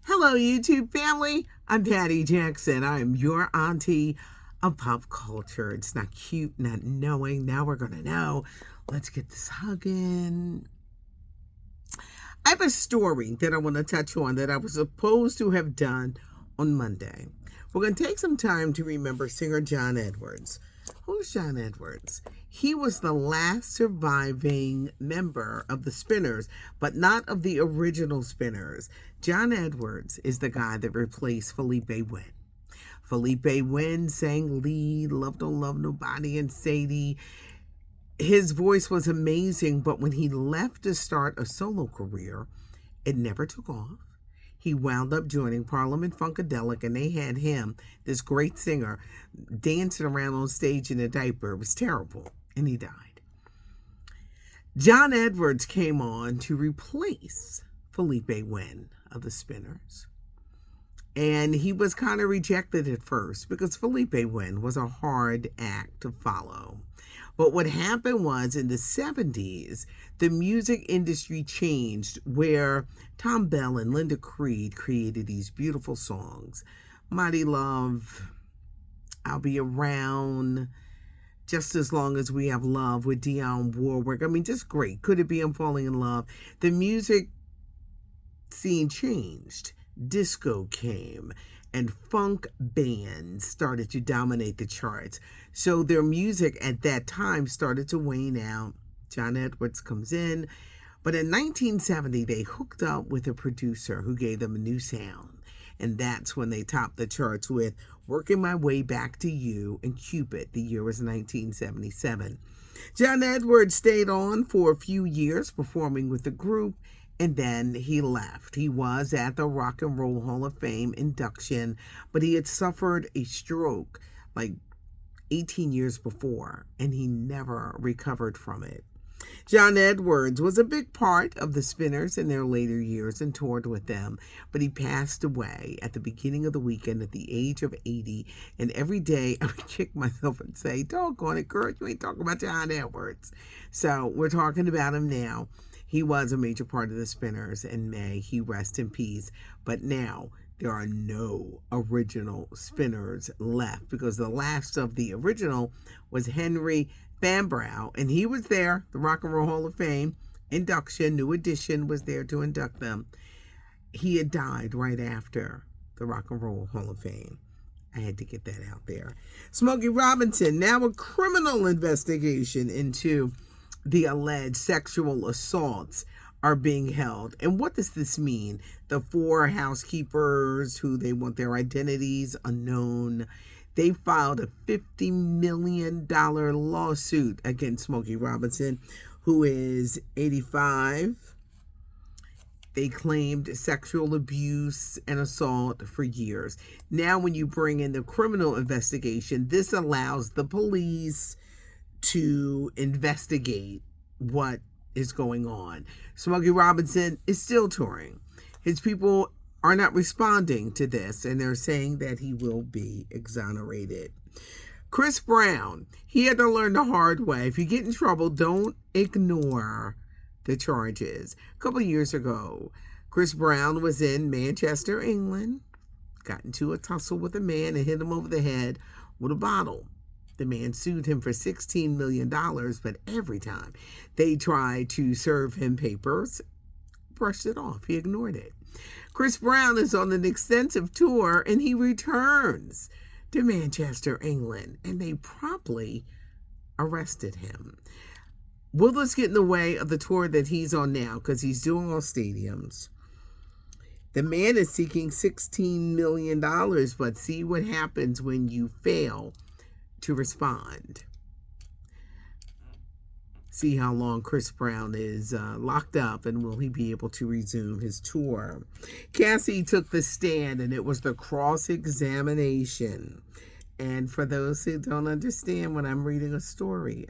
Hello, YouTube family. I'm Patty Jackson. I'm your auntie of pop culture. It's not cute, not knowing. Now we're going to know. Let's get this hugging. I have a story that I want to touch on that I was supposed to have done on Monday. We're going to take some time to remember singer John Edwards. Who's John Edwards? He was the last surviving member of the Spinners, but not of the original Spinners. John Edwards is the guy that replaced Felipe Wynne. Felipe Wynne sang lead, Love Don't Love Nobody, and Sadie. His voice was amazing, but when he left to start a solo career, it never took off. He wound up joining Parliament Funkadelic, and they had him, this great singer, dancing around on stage in a diaper. It was terrible, and he died. John Edwards came on to replace Felipe Wynne of the Spinners. And he was kind of rejected at first because Felipe Wynne was a hard act to follow. But what happened was in the 70s, the music industry changed where Tom Bell and Linda Creed created these beautiful songs. Mighty Love, I'll Be Around, Just As Long As We Have Love with Dionne Warwick. I mean, just great. Could It Be I'm Falling in Love? The music scene changed. Disco came and funk bands started to dominate the charts. So their music at that time started to wane out. John Edwards comes in. But in 1970, they hooked up with a producer who gave them a new sound. And that's when they topped the charts with Working My Way Back to You and Cupid. The year was 1977. John Edwards stayed on for a few years performing with the group, and then he left. He was at the Rock and Roll Hall of Fame induction, but he had suffered a stroke like 18 years before, and he never recovered from it. John Edwards was a big part of the Spinners in their later years and toured with them, but he passed away at the beginning of the weekend at the age of 80, and every day I would kick myself and say, doggone it, girl, you ain't talking about John Edwards. So we're talking about him now. He was a major part of the Spinners, and may he rest in peace. But now there are no original Spinners left because the last of the original was Henry Van Brau, and he was there, the Rock and Roll Hall of Fame induction. New Edition was there to induct them. He had died right after the Rock and Roll Hall of Fame. I had to get that out there. Smokey Robinson, now a criminal investigation into the alleged sexual assaults are being held. And what does this mean? The 4 housekeepers who they want their identities unknown, they filed a $50 million lawsuit against Smokey Robinson, who is 85. They claimed sexual abuse and assault for years. Now, when you bring in the criminal investigation, this allows the police to investigate what is going on. Smokey Robinson is still touring. His people are not responding to this, and they're saying that he will be exonerated. Chris Brown, he had to learn the hard way. If you get in trouble, don't ignore the charges. A couple of years ago, Chris Brown was in Manchester, England, got into a tussle with a man and hit him over the head with a bottle. The man sued him for $16 million, but every time they tried to serve him papers, brushed it off. He ignored it. Chris Brown is on an extensive tour, and he returns to Manchester, England, and they promptly arrested him. Will this get in the way of the tour that he's on now? Because he's doing all stadiums. The man is seeking $16 million, but see what happens when you fail to respond. See how long Chris Brown is locked up, and will he be able to resume his tour? Cassie took the stand, and it was the cross-examination. And for those who don't understand, when I'm reading a story,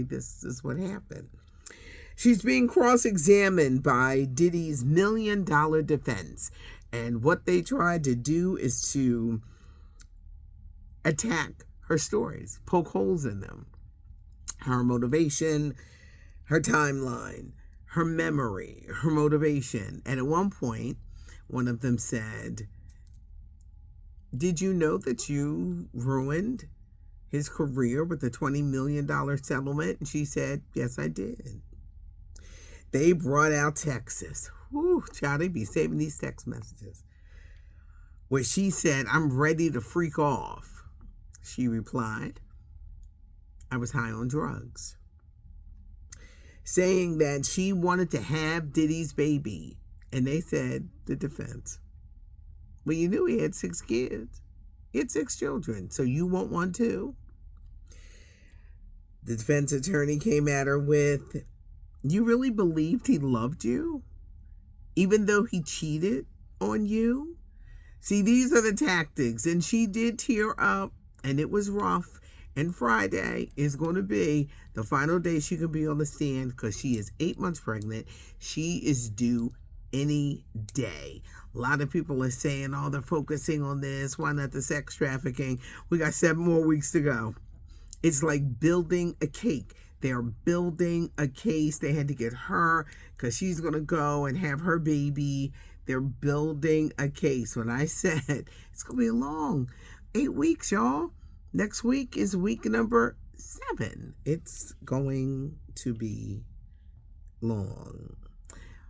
this is what happened. She's being cross-examined by Diddy's $1 million defense. And what they tried to do is to attack her stories, poke holes in them. Her motivation, her timeline, her memory, her motivation. And at one point, One of them said, "Did you know that you ruined his career with a $20 million settlement?" And she said, "Yes, I did." They brought out Texas. Whew, child, they be saving these text messages. Where she said, "I'm ready to freak off." She replied, "I was high on drugs." Saying that she wanted to have Diddy's baby. And they said, the defense, "Well, you knew he had 6 kids. He had 6 children, so you want one too?" The defense attorney came at her with, "You really believed he loved you, even though he cheated on you?" See, these are the tactics. And she did tear up, and it was rough. And Friday is going to be the final day she can be on the stand because she is 8 months pregnant. She is due any day. A lot of people are saying, "Oh, they're focusing on this. Why not the sex trafficking?" We got 7 more weeks to go. It's like building a cake. They're building a case. They had to get her because she's going to go and have her baby. They're building a case. When I said it's going to be a long 8 weeks, y'all. Next week is week number 7. It's going to be long.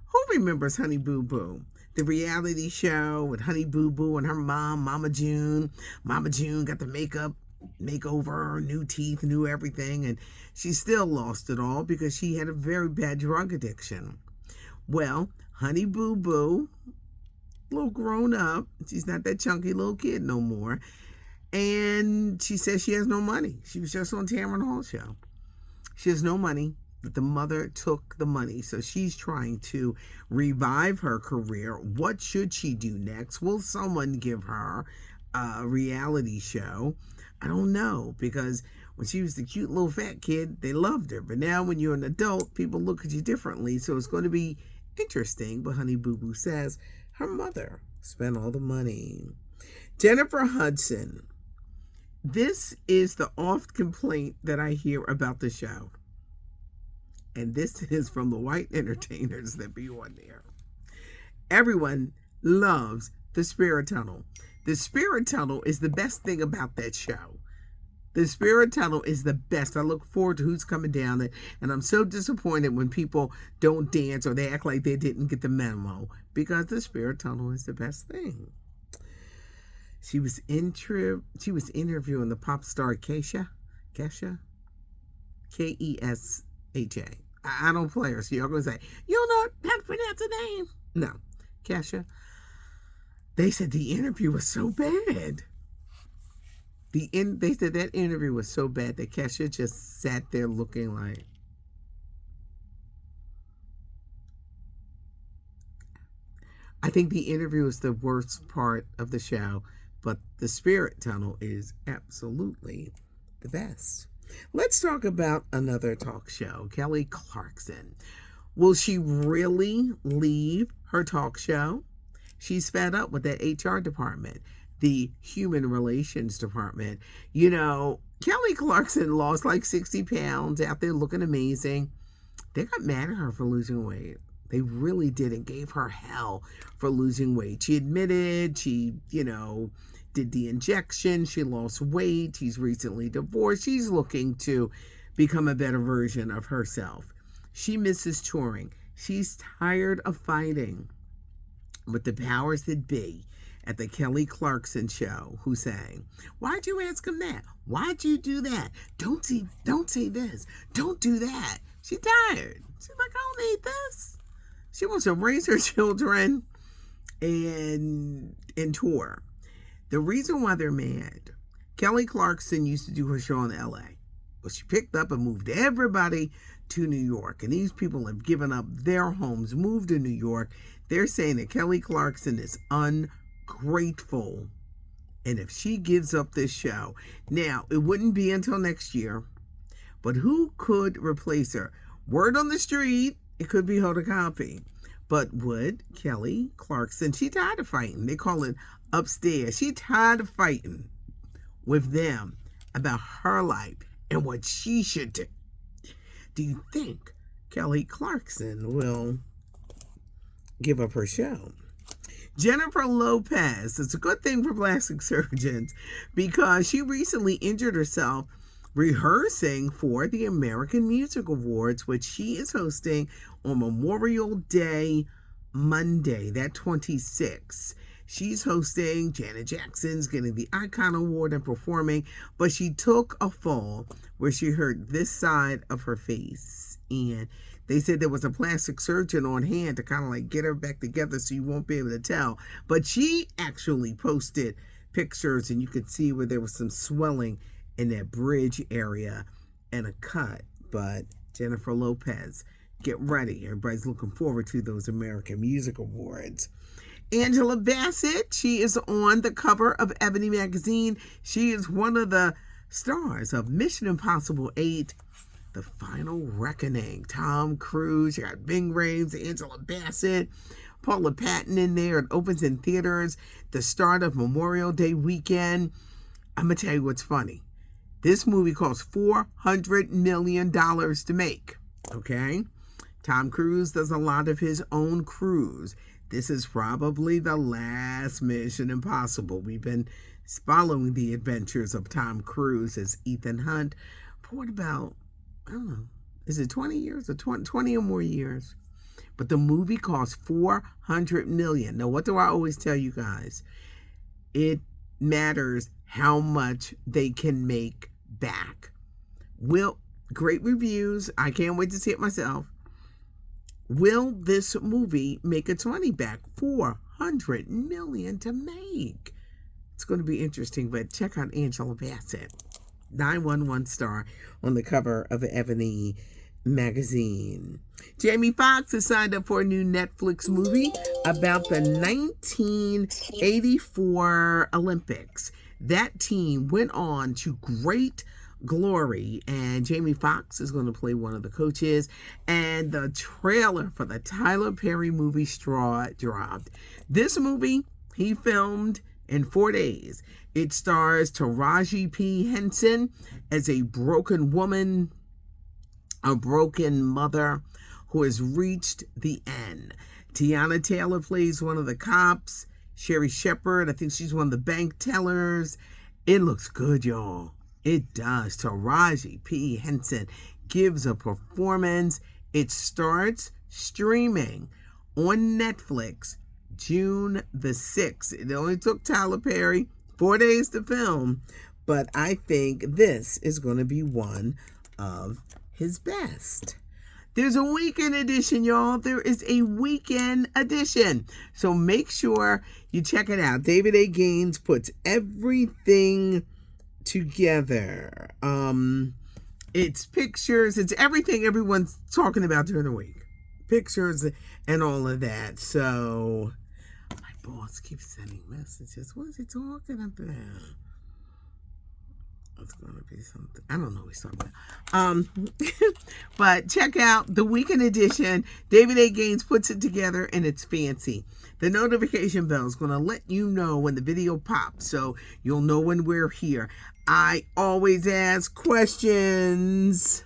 Who remembers Honey Boo Boo? The reality show with Honey Boo Boo and her mom, Mama June. Mama June got the makeup makeover, new teeth, new everything, and she still lost it all because she had a very bad drug addiction. Well, Honey Boo Boo, a little grown up, she's not that chunky little kid no more, and she says she has no money. She was just on Tamron Hall show. She has no money, but the mother took the money, so she's trying to revive her career. What should she do next? Will someone give her a reality show? I don't know, because when she was the cute little fat kid, they loved her. But now when you're an adult, people look at you differently. So it's going to be interesting. But Honey Boo Boo says her mother spent all the money. Jennifer Hudson. This is the oft complaint that I hear about the show. And this is from the white entertainers that be on there. Everyone loves the Spirit Tunnel. The Spirit Tunnel is the best thing about that show. The Spirit Tunnel is the best. I look forward to who's coming down it. And I'm so disappointed when people don't dance or they act like they didn't get the memo, because the Spirit Tunnel is the best thing. She was interviewing the pop star Kesha. Kesha? Kesha. I don't play her, so you're going to say, "You don't know how to pronounce her name." No. Kesha. They said the interview was so bad. They said that interview was so bad that Kesha just sat there looking like. I think the interview is the worst part of the show, but the Spirit Tunnel is absolutely the best. Let's talk about another talk show, Kelly Clarkson. Will she really leave her talk show? She's fed up with that HR department, the human relations department. You know, Kelly Clarkson lost like 60 pounds out there looking amazing. They got mad at her for losing weight. They really did, and gave her hell for losing weight. She admitted she, did the injection. She lost weight. She's recently divorced. She's looking to become a better version of herself. She misses touring. She's tired of fighting with the powers that be at the Kelly Clarkson show, who sang, "Why'd you ask him that? Why'd you do that? Don't say this. Don't do that." She's tired. She's like, "I don't need this." She wants to raise her children and tour. The reason why they're mad, Kelly Clarkson used to do her show in LA. But she picked up and moved everybody to New York. And these people have given up their homes, moved to New York. They're saying that Kelly Clarkson is ungrateful. And if she gives up this show, now it wouldn't be until next year. But who could replace her? Word on the street, it could be Hoda Kotb. But would Kelly Clarkson, she tired of fighting. They call it upstairs. She tired of fighting with them about her life and what she should do. Do you think Kelly Clarkson will give up her show? Jennifer Lopez. It's a good thing for plastic surgeons because she recently injured herself rehearsing for the American Music Awards, which she is hosting on Memorial Day Monday, that 26th. She's hosting. Janet Jackson's getting the Icon Award and performing, but she took a fall where she hurt this side of her face. And they said there was a plastic surgeon on hand to kind of like get her back together so you won't be able to tell. But she actually posted pictures and you could see where there was some swelling in that bridge area and a cut. But Jennifer Lopez, get ready. Everybody's looking forward to those American Music Awards. Angela Bassett, she is on the cover of Ebony magazine. She is one of the stars of Mission Impossible 8, The Final Reckoning. Tom Cruise, you got Ving Rhames, Angela Bassett, Paula Patton in there. It opens in theaters the start of Memorial Day weekend. I'm going to tell you what's funny. This movie cost $400 million to make, okay? Tom Cruise does a lot of his own cruise. This is probably the last Mission Impossible. We've been following the adventures of Tom Cruise as Ethan Hunt for what about, I don't know, is it 20 years or 20 or more years? But the movie cost $400 million. Now, what do I always tell you guys? It matters how much they can make back. Great reviews. I can't wait to see it myself. Will this movie make its money back? $400 million to make. It's going to be interesting, but check out Angela Bassett, 911 star on the cover of Ebony magazine. Jamie Foxx has signed up for a new Netflix movie about the 1984 Olympics. That team went on to great glory, and Jamie Foxx is going to play one of the coaches. And the trailer for the Tyler Perry movie Straw dropped. This movie he filmed in 4 days. It stars Taraji P. Henson as a broken woman, a broken mother who has reached the end. Tiana Taylor plays one of the cops. Sherry Shepherd, I think she's one of the bank tellers. It looks good, y'all. It does. Taraji P. Henson gives a performance. It starts streaming on Netflix June the 6th. It only took Tyler Perry 4 days to film, but I think this is going to be one of his best. There's a weekend edition, y'all. There is a weekend edition. So make sure you check it out. David A. Gaines puts everything together. It's pictures. It's everything everyone's talking about during the week. Pictures and all of that. So my boss keeps sending messages. What is he talking about? It's going to be something. I don't know what he's talking about. But check out the weekend edition. David A. Gaines puts it together and it's fancy. The notification bell is going to let you know when the video pops, so you'll know when we're here. I always ask questions.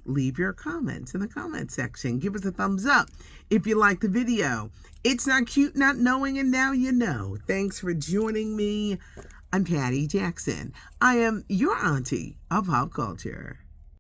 Leave your comments in the comment section. Give us a thumbs up if you like the video. It's not cute not knowing, and now you know. Thanks for joining me. I'm Patty Jackson. I am your auntie of pop culture.